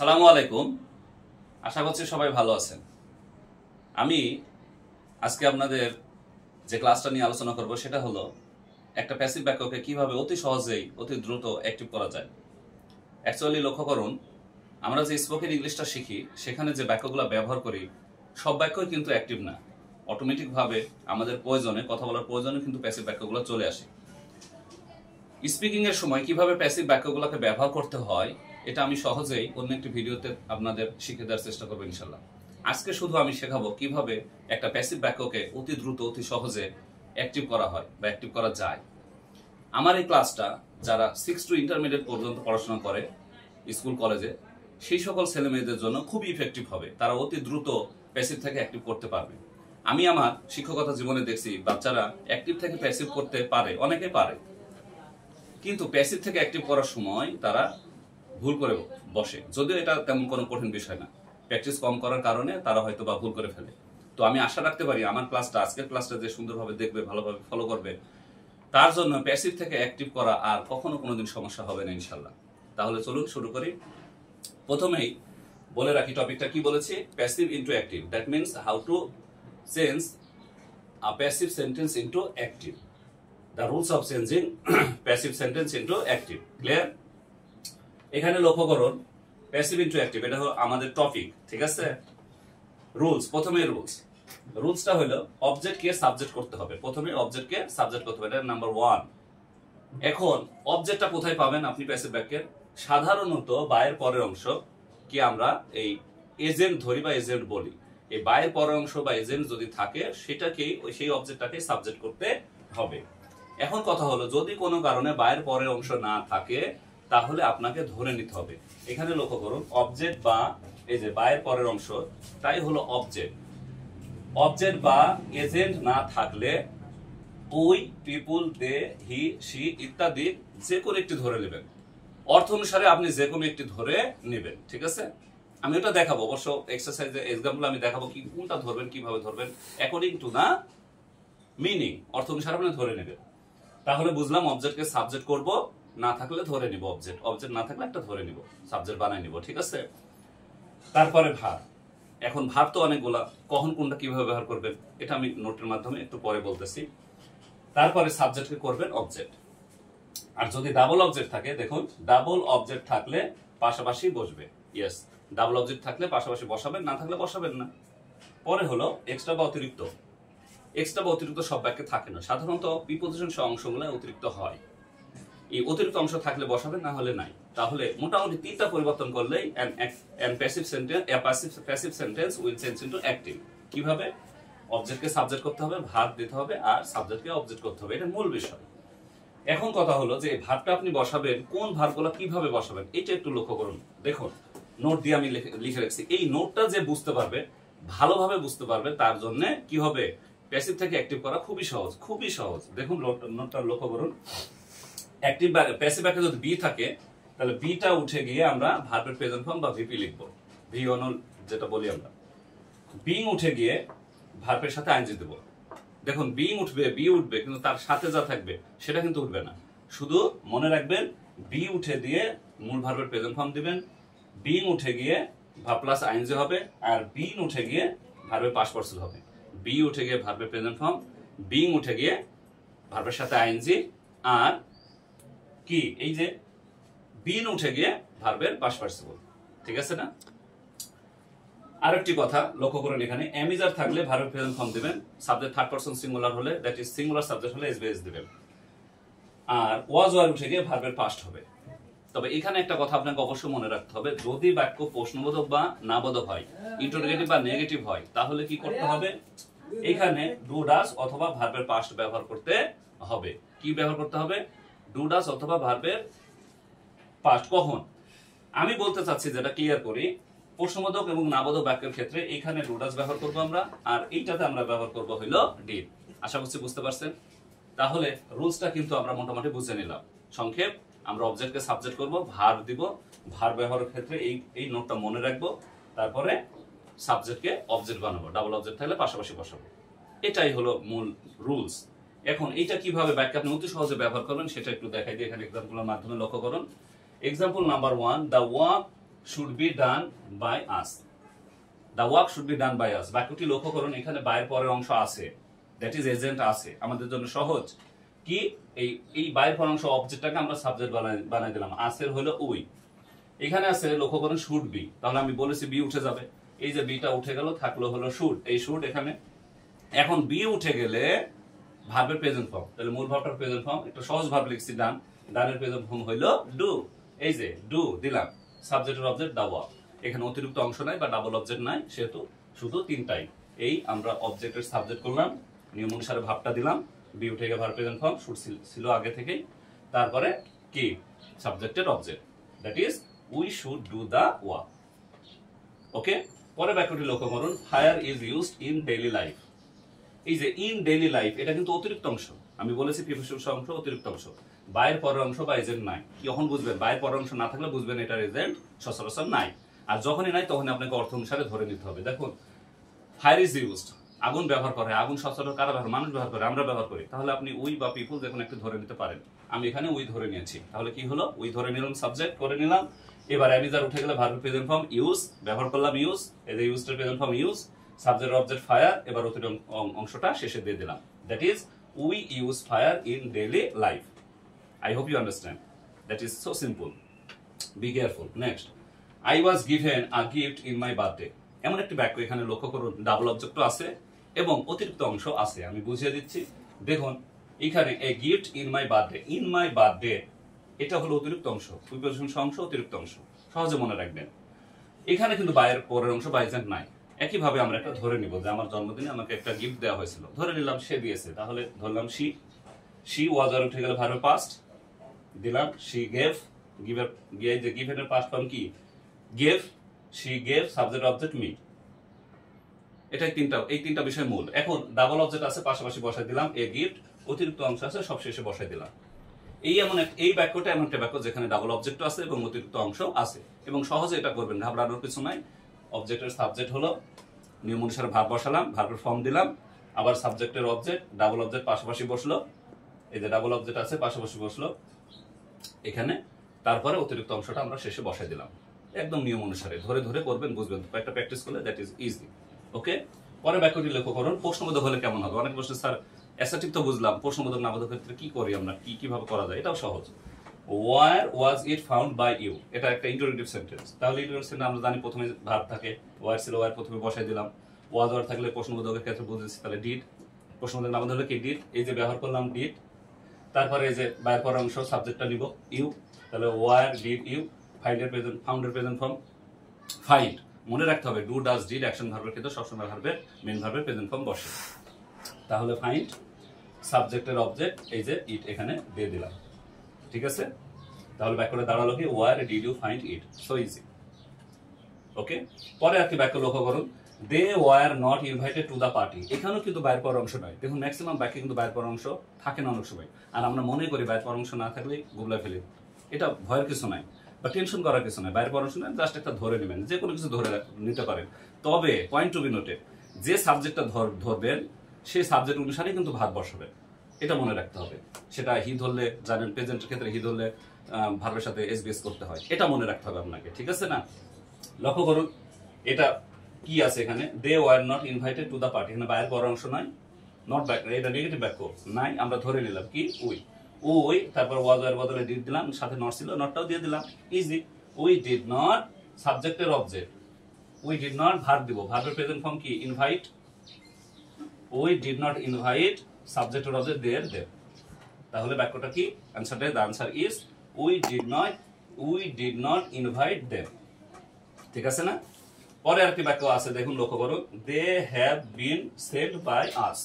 আসসালামু আলাইকুম। আশা করছি সবাই ভালো আছেন। আমি আজকে আপনাদের যে ক্লাসটা নিয়ে আলোচনা করব সেটা হলো একটা প্যাসিভ বাক্যকে কিভাবে অতি সহজেই অতি দ্রুত অ্যাক্টিভ করা যায়। অ্যাকচুয়ালি লক্ষ্য করুন, আমরা যে স্পোকেন ইংলিশটা শিখি সেখানে যে বাক্যগুলো ব্যবহার করি সব বাক্যই কিন্তু অ্যাক্টিভ না। অটোমেটিকভাবে আমাদের প্রয়োজনে, কথা বলার প্রয়োজনে কিন্তু প্যাসিভ বাক্যগুলো চলে আসে। স্পিকিং এর সময় কিভাবে প্যাসিভ বাক্যগুলোকে ব্যবহার করতে হয় এটা আমি সহজেই অন্য একটি ভিডিওতে আপনাদের শিখিয়ে দেওয়ার চেষ্টা করবো ইনশাল্লাহ। আজকে শুধু আমি শেখাবো কিভাবে একটা প্যাসিভ বাক্যকে অতি দ্রুত অতি সহজে অ্যাক্টিভ করা হয় বা অ্যাক্টিভ করা যায়। আমার এই ক্লাসটা যারা 6 to ইন্টারমিডিয়েট পর্যন্ত পড়াশোনা করে স্কুল কলেজে, সেই সকল ছেলে মেয়েদের জন্য খুবই ইফেক্টিভ হবে। তারা অতি দ্রুত প্যাসিভ থেকে অ্যাক্টিভ করতে পারবে। আমি আমার শিক্ষকতা জীবনে দেখছি বাচ্চারা অ্যাক্টিভ থেকে প্যাসিভ করতে পারে, অনেকে পারে, কিন্তু প্যাসিভ থেকে অ্যাক্টিভ করার সময় তারা ভুল করে বসে। যদিও এটা তেমন কোনো কঠিন বিষয় না, প্র্যাকটিস কম করার কারণে তারা হয়তো বা ভুল করে ফেলে। তো আমি আশা রাখতে পারি আমার ক্লাসটা, আজকের ক্লাসটা যে সুন্দরভাবে দেখবে, ভালোভাবে ফলো করবে, তার জন্য প্যাসিভ থেকে অ্যাক্টিভ করা আর কখনো কোনোদিন সমস্যা হবে না ইনশাল্লাহ। তাহলে চলুন শুরু করি। প্রথমেই বলে রাখি টপিকটা কি বলেছি, passive into active. That means how to change a passive sentence into active. The rules of changing passive sentence into active. Clear? এখানে লক্ষ্য করুন, প্যাসিভ ইনটু অ্যাক্টিভ এটা হলো আমাদের টপিক, ঠিক আছে? রুলস, প্রথমে রুলসটা হলো অবজেক্টকে সাবজেক্ট করতে হবে। প্রথমে অবজেক্টকে সাবজেক্ট করতে হবে, এটা নাম্বার 1। এখন অবজেক্টটা কোথায় পাবেন আপনি প্যাসিভ বাক্যের? সাধারণত বায়ের পরের অংশ কি আমরা এই এজেন্ট ধরি বা এজেন্ট বলি। এই বায়ের পরের অংশ বা এজেন্ট যদি থাকে সেটাকেই সেই অবজেক্টটাকে সাবজেক্ট করতে হবে। এখন কথা হলো, যদি কোনো কারণে বায়ের পরের অংশ না থাকে তাহলে আপনাকে ধরে নিতে হবে। এখানে লক্ষ্য করুন, অবজেক্ট বা এই যে বায়ের পরের অংশ, তাই হলো অবজেক্ট। অবজেক্ট বা এজেন্ট না থাকলে we, people, they, he, she ইত্যাদি যে কোনো একটি ধরে নেবেন। অর্থ অনুসারে আপনি যে কোনো একটি ধরে নেবেন, ঠিক আছে? আমি ওটা দেখাবো অবশ্য এক্সারসাইজে, এক্সাম্পল আমি দেখাবো কি কোনটা ধরবেন, কিভাবে ধরবেন, অ্যাকর্ডিং টু দা মিনিং, অর্থ অনুসারে আপনি ধরে নেবেন। তাহলে বুঝলাম অবজেক্টকে সাবজেক্ট করব, না থাকলে ধরে নিব অবজেক্ট, অবজেক্ট না থাকলে একটা ধরে নিব, সাবজেক্ট বানাই নিব, ঠিক আছে? তারপরে ভার্ব। এখন ভার্ব তো অনেকগুলা, কখন কোনটা কিভাবে ব্যবহার করবেন এটা আমি নোটের মাধ্যমে একটু পরে বলতেছি। তারপরে সাবজেক্টকে করবেন অবজেক্ট। আর যদি ডাবল অবজেক্ট থাকে, দেখুন ডাবল অবজেক্ট থাকলে পাশাপাশি বসবে। ইয়েস, ডাবল অবজেক্ট থাকলে পাশাপাশি বসাবেন, না থাকলে বসাবেন না। পরে হলো এক্সট্রা বা অতিরিক্ত। এক্সট্রা বা অতিরিক্ত সব বাক্যে থাকে না, সাধারণত প্রিপোজিশন সহ অংশগুলো অতিরিক্ত হয়। এই অতিরিক্ত অংশ থাকলে বসাবেন, না হলে নাই। তাহলে মোটামুটি 3টা পরিবর্তন করলেই passive sentence will change into active. কিভাবে? অবজেক্টকে সাবজেক্ট করতে হবে, ভার্ব দিতে হবে, আর সাবজেক্টকে অবজেক্ট করতে হবে, এটা মূল বিষয়। এখন কথা হলো যে ভার্বটা আপনি বসাবেন, কোন ভার্বগুলো কিভাবে বসাবেন এটা একটু লক্ষ্য করুন। দেখুন নোট দিয়ে আমি লিখে রাখছি। এই নোটটা যে বুঝতে পারবে, ভালোভাবে বুঝতে পারবে, তার জন্য কি হবে, প্যাসিভ থেকে অ্যাক্টিভ করা খুবই সহজ, খুবই সহজ। দেখুন নোটটা লক্ষ্য করুন। অ্যাক্টিভ প্যাসিভ বাক্যে যদি বি থাকে তাহলে বিটা উঠে গিয়ে আমরা ভার্বের প্রেজেন্ট ফর্ম বা ভিপি লিখবো, ভি অনল যেটা বলি আমরা। বিং উঠে গিয়ে ভার্বের সাথে আইএনজি দেব। দেখুন বিং উঠবে, বি উঠবে, কিন্তু তার সাথে যা থাকবে সেটা কিন্তু উঠবে না। শুধু মনে রাখবেন, বি উঠে দিয়ে মূল ভার্বের প্রেজেন্ট ফর্ম দিবেন, বিং উঠে গিয়ে ভার্ব প্লাস আইএনজি হবে, আর বিন উঠে গিয়ে ভার্বের পাস্ট পার্টিসিপল হবে। বি উঠে গিয়ে ভার্বের প্রেজেন্ট ফর্ম, বিং উঠে গিয়ে ভার্বের সাথে আইএনজি, আর কি এই যে বিন উঠে গিয়ে ভার্বের পাস্ট পার্টিসিপল, ঠিক আছে না? আরেকটি কথা লক্ষ্য করুন, এখানে এমিজার থাকলে ভার্বের প্রেজেন্ট ফর্ম দিবেন, সাবজেক্ট থার্ড পারসন সিঙ্গুলার হলে, দ্যাট ইজ সিঙ্গুলার সাবজেক্ট হলে এসবিএস দিবেন, আর ওয়াজ ওয়ার উঠে গিয়ে ভার্বের পাস্ট হবে। তবে এখানে একটা কথা আপনাকে অবশ্যই মনে রাখতে হবে, যদি বাক্য প্রশ্নবোধক বা নাবোধক হয়, ইন্টারোগেটিভ বা নেগেটিভ হয়, তাহলে কি করতে হবে, এখানে ডু ডাজ অথবা ভার্বের পাস্ট ব্যবহার করতে হবে। কি ব্যবহার করতে হবে? ডু ডাজ অথবা ভার্বের পাস্ট। কখন? আমি বলতে চাচ্ছি, যেটা ক্লিয়ার করি, প্রশ্নবোধক এবং নাবোধক বাক্যের ক্ষেত্রে এখানে ডু ডাজ ব্যবহার করবো আমরা, আর এইটাতে আমরা ব্যবহার করবো হইলো ডিড। আশা করছি বুঝতে পারছেন। তাহলে রুলসটা কিন্তু আমরা মোটামুটি বুঝে নিলাম। সংক্ষেপ, আমরা অবজেক্টকে সাবজেক্ট করব, ভার্ব দিব, ভার্ব ব্যবহারের ক্ষেত্রে এই নোটটা মনে রাখবো, তারপরে সাবজেক্টকে অবজেক্ট বানাবো, ডাবল অবজেক্ট থাকলে পাশাপাশি বসাবো। এটাই হলো মূল রুলস। এখন এইটা কিভাবে বাক্যে আপনি অতি সহজে ব্যবহার করবেন সেটা একটু দেখাই দিই এখানে এক্সাম্পলের মাধ্যমে। লক্ষ্য করুন, example number 1, the work should be done by us. The work should be done by us. বাক্যটি লক্ষ্য করুন, এখানে বাইয়ের পরের অংশ আছে, দ্যাট ইজ এজেন্ট আছে। আমাদের জন্য সহজ কি, এই বাইয়ের পরের অংশ অবজেক্টটাকে আমরা সাবজেক্ট বানাই দিলাম, আসের হলো উই। এখানে আছে লক্ষ্য করুন শুড বি, তাহলে আমি বলেছি বি উঠে যাবে, এই যে বিটা উঠে গেল, থাকলো হলো শুড, এই শুড এখানে। এখন বি উঠে গেলে ভার্বের প্রেজেন্ট ফর্ম, তাহলে মূল ভার্বটার প্রেজেন্ট ফর্ম, একটা সহজ ভার্ব লিখছি ডান, ডানের প্রেজেন্ট ফর্ম হইলো ডু, এই যে ডু দিলাম, সাবজেক্টের অবজেক্ট দা ওয়ার্ক। এখানে অতিরিক্ত অংশ নাই বা ডাবল অবজেক্ট নাই, সেহেতু শুধু তিনটাই। এই আমরা অবজেক্টের সাবজেক্ট করলাম, নিয়ম অনুসারে ভাবটা দিলাম, বি উঠে গেলে ভার্ব প্রেজেন্ট ফর্ম, শুড ছিল আগে থেকেই, তারপরে কি সাবজেক্টের object, that is we should do the work. Okay, পরে বাক্যটি লক্ষ্য করুন, fire is used in daily life. এই যে ইন ডেইলি লাইফ, এটা কিন্তু অতিরিক্ত অংশ, আমি বলেছি প্রিপোজিশন অংশ অতিরিক্ত অংশ, বাইরের পরের অংশ বা এজেন্ট নাই। যখন বুঝবেন বাইরের পরের অংশ না থাকলে বুঝবেন এটার এজেন্ট সচরাচর নাই, আর যখনই নাই তখন আপনাকে অর্থ অনুসারে ধরে নিতে হবে। দেখুন, ফায়ার ইজ ইউজড, আগুন ব্যবহার করে, আগুন সচরাচর কারা ব্যবহার, মানুষ ব্যবহার করে, আমরা ব্যবহার করি, তাহলে আপনি উই বা পিপল যে কোনো একটু ধরে নিতে পারেন। আমি এখানে উই ধরে নিয়েছি, তাহলে কি হলো, উই ধরে নিলাম, সাবজেক্ট করে নিলাম। এবার অ্যামিজার উঠে গেলে ভার্বের প্রেজেন্ট ফর্ম ইউজ, ব্যবহার করলাম ইউজ, এই যে ইউজড এর present form use, subject object fire, এবার অতিরিক্ত অংশটা শেষে দিয়ে দিলাম, that is we use fire in daily life. I hope you understand. That is so simple. Be careful. Next, I was given a gift in my birthday. এমন একটি বাক্য এখানে লক্ষ্য করুন, ডাবল অবজেক্টও আছে এবং অতিরিক্ত অংশ আছে। আমি বুঝিয়ে দিচ্ছি, দেখুন এখানে a gift in my birthday, in my birthday এটা হলো অতিরিক্ত অংশ, প্রিপোজিশন অংশ অতিরিক্ত অংশ, সহজে মনে রাখবেন। এখানে কিন্তু বাইরের পরের অংশ বা এজেন্ট নাই। একইভাবে আমরা একটা ধরে নিব যে আমার জন্মদিনে আমাকে একটা গিফট দেওয়া হয়েছিল, ধরে নিলাম সে দিয়েছে, তাহলে ধরলাম শি, শি ওয়াজ আর উঠে গেলে ভার্বের পাস্ট দিলাম, শি গেভ, গিভের যে গিভের পাস্ট ফর্ম কি gave, she gave, subject object me. এটাই এই তিনটা বিষয় মূল। এখন ডাবল অবজেক্ট আছে, পাশাপাশি বসাই দিলাম এ গিফট, অতিরিক্ত অংশ আছে, সব শেষে বসাই দিলাম। এই বাক্যটা এমন একটা বাক্য যেখানে ডাবল অবজেক্ট আছে এবং অতিরিক্ত অংশ আছে, এবং সহজে এটা করবেন, ঘাবড়ানোর কিছু নাই। অবজেক্টের সাবজেক্ট হলো, নিয়ম অনুসারে ভার্ব বসালাম, ভার্বের ফর্ম দিলাম, আবার সাবজেক্টের অবজেক্ট, ডাবল অবজেক্ট পাশাপাশি বসলো, এই যে ডাবল অবজেক্ট আছে পাশাপাশি বসলো এখানে, তারপরে অতিরিক্ত অংশটা আমরা শেষে বসাই দিলাম। একদম নিয়ম অনুসারে ধরে ধরে করবেন, বুঝবেন, একটা প্র্যাকটিস করলে দ্যাট ইজ ইজি। ওকে, পরে বাক্যটি লক্ষ্য করুন, প্রশ্নবোধক হলে কেমন হবে। অনেক প্রশ্ন, স্যার অ্যাসার্টিভ তো বুঝলাম, প্রশ্নবোধক নাবোধক ক্ষেত্রে কি করি আমরা, কিভাবে করা যায়, এটাও সহজ। Were was it found by you, এটা একটা ইন্টারোগেটিভ সেন্টেন্স। তাহলে ইন্টারোগেটিভ সেন্টেন্স আমরা জানি প্রথমে ভার্ব থাকে, ওয়ার ছিল, ওয়ার প্রথমে বসাই দিলাম, ওয়াজ ওয়ার থাকলে প্রশ্নবোধকের ক্ষেত্রে বুঝেছি, তাহলে ডিড, প্রশ্নবোধক নাবোধক হলে কি ডিড, এই যে ব্যবহার করলাম ডিড, তারপরে এই যে বাইরের পরের অংশ সাবজেক্টটা নিব ইউ, তাহলে ওয়ার ডিড ইউ, ফাউন্ডের প্রেজেন্ট ফর্ম ফাইন্ড। মনে রাখতে হবে ডু ডাজ ডিড অ্যাকশন ভার্বের ক্ষেত্রে সবসময় ভার্বের মেইন ভার্বের প্রেজেন্ট ফর্ম বসে। তাহলে ফাইন্ড, সাবজেক্টের অবজেক্ট এই যে ইট এখানে দিয়ে দিলাম, ঠিক আছে। তাহলে বাক্যটা দাঁড়ালো কি, where did you find it, so easy. Okay, পরে আর কি বাক্য লক্ষ্য করুন, they were not invited to the party. এখানেও কিন্তু বাইরের পর অংশ নয়। দেখুন ম্যাক্সিমাম বাক্যে কিন্তু বাইরের পর অংশ থাকে না অনেক সময়, আর আমরা মনে করি বাইরের পর অংশ না থাকলে গুবলা ফেলি। এটা ভয়ের কিছু নাই বা টেনশন করার কিছু নাই, বাইরের পর অংশ নয়, জাস্ট একটা ধরে নেবেন, যে কোনো কিছু ধরে নিতে পারেন। তবে পয়েন্ট টু বি নোটেড, যে সাবজেক্টটা ধরবেন সেই সাবজেক্ট অনুসারে কিন্তু ভার্ব বসাবে, এটা মনে রাখতে হবে। সেটা হি ধরলে জানেন, প্রেজেন্টের ক্ষেত্রে হি ধরলে ভার্বের সাথে এসবিএস করতে হয়, এটা মনে রাখতে হবে আপনাকে, ঠিক আছে না। লক্ষ্য করুন এটা কি আছে এখানে, they were not invited to the party, এখানে বাইরের পর অংশ নাই, নট বাক্য, এটা নেগেটিভ বাক্য নাই, আমরা ধরে নিলাম কি উই, তারপর ওয়াজ এর বদলে ডিড দিলাম, সাথে নট ছিল, নটটাও দিয়ে দিলাম, ইজি। উই ডিড নট, সাবজেক্টের object, we did not, verb দিব, ভার্বের প্রেজেন্ট ফর্ম কি invite, we did not invite, সাবজেক্টের অবজেক্ট দেয়ার দেব। তাহলে বাক্যটা কি, অ্যানসারটা, the answer is we did not invite them, ঠিক আছে না। পরে আরেকটি বাক্য আছে, দেখুন লক্ষ্য করুন, they have been said by us,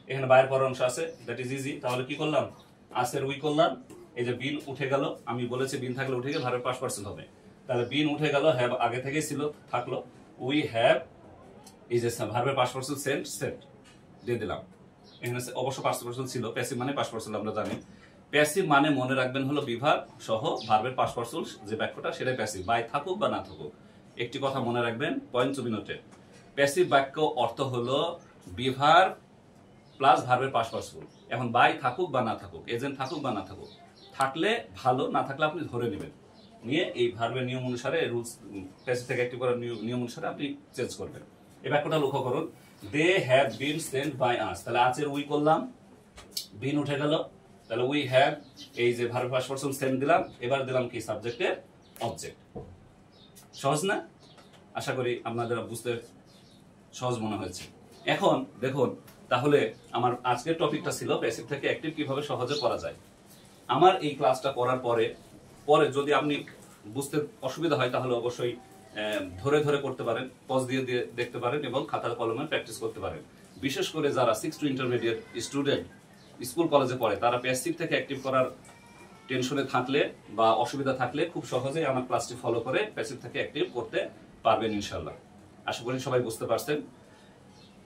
এখানে বাইরের পর অংশ আছে, দ্যাট ইজ ইজি। তাহলে কি করলাম, আসের উই করলাম, এই যে বিন উঠে গেল, আমি বলেছি বিন থাকলে উঠে গেলে ভার্বের পাস্ট পার্সন হবে, তাহলে বিন উঠে গেল, হ্যাভ আগে থেকেই ছিল থাকলো, উই হ্যাভ, এই যে ভার্বের পাস্ট পার্সন সেড দিয়ে দিলাম। এখানে অবশ্য পাস্ট পার্সন ছিল, প্যাসিভ মানে পাস্ট পার্সন আমরা জানি। প্যাসিভ মানে মনে রাখবেন হলো বিভার সহ ভার্বের পাস্ট পার্সন, যে বাক্যটা সেটাই প্যাসিভ, বাই থাকুক বা না থাকুক। একটি কথা মনে রাখবেন, point to be noted, passive বাক্য অর্থ হলো বিভার প্লাস ভার্বের পাস্ট পার্সন। এখন বাই থাকুক বা না থাকুক, এজেন্ট থাকুক বা না থাকুক, থাকলে ভালো, না থাকলে আপনি ধরে নেবেন, নিয়ে এই ভার্বের নিয়ম অনুসারে রুলস প্যাসিভ থেকে অ্যাক্টিভ করার নিয়ম অনুসারে আপনি চেঞ্জ করবেন। এই বাক্যটা লক্ষ্য করুন, they have been sent by us. তাহলে আজের উই করলাম, বিন উঠে গেল, তাহলে উই হ্যাভ এই যে ভার্ব ফার্স্ট পারসন সেন্ট দিলাম, এবার দিলাম কি সাবজেক্টের অবজেক্ট। সহজ না? আশা করি আপনাদের বুঝতে সহজ মনে হয়েছে। এখন দেখুন, তাহলে আমার আজকের টপিকটা ছিল প্যাসিভ থেকে অ্যাক্টিভ কিভাবে সহজে করা যায়। আমার এই ক্লাসটা করার পরে যদি আপনি বুঝতে অসুবিধা হয় তাহলে অবশ্যই ধরে ধরে করতে পারেন, পজ দিয়ে দিয়ে দেখতে পারেন এবং খাতা কলমে প্র্যাকটিস করতে পারেন। বিশেষ করে যারা 6 টু ইন্টারমিডিয়েট স্টুডেন্ট স্কুল কলেজে পড়ে তারা প্যাসিভ থেকে অ্যাক্টিভ করার টেনশনে থাকলে বা অসুবিধা থাকলে খুব সহজেই আমার ক্লাসটি ফলো করে প্যাসিভ থেকে অ্যাক্টিভ করতে পারবেন ইনশাআল্লাহ। আশা করি সবাই বুঝতে পারছেন।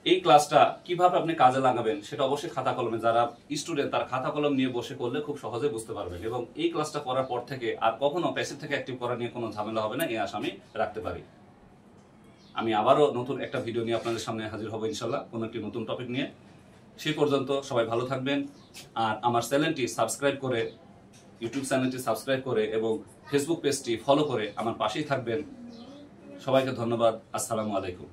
এই ক্লাসটা কিভাবে আপনি কাজে লাগাবেন সেটা অবশ্যই খাতা কলমে, যারা স্টুডেন্ট তার খাতা কলম নিয়ে বসে করলে খুব সহজে বুঝতে পারবেন এবং এই ক্লাসটা করার পর থেকে আর কখনো প্যাসিভ থেকে অ্যাক্টিভ করা নিয়ে কোনো ঝামেলা হবে না, এই আশা আমি রাখতে পারি। আমি আবারও নতুন একটা ভিডিও নিয়ে আপনাদের সামনে হাজির হব ইনশাআল্লাহ, কোনো একটি নতুন টপিক নিয়ে। সেই পর্যন্ত সবাই ভালো থাকবেন। আর আমার চ্যানেলটি সাবস্ক্রাইব করে, ইউটিউব চ্যানেলটি সাবস্ক্রাইব করে এবং ফেসবুক পেজটি ফলো করে আমার পাশেই থাকবেন। সবাইকে ধন্যবাদ। আসসালামু আলাইকুম।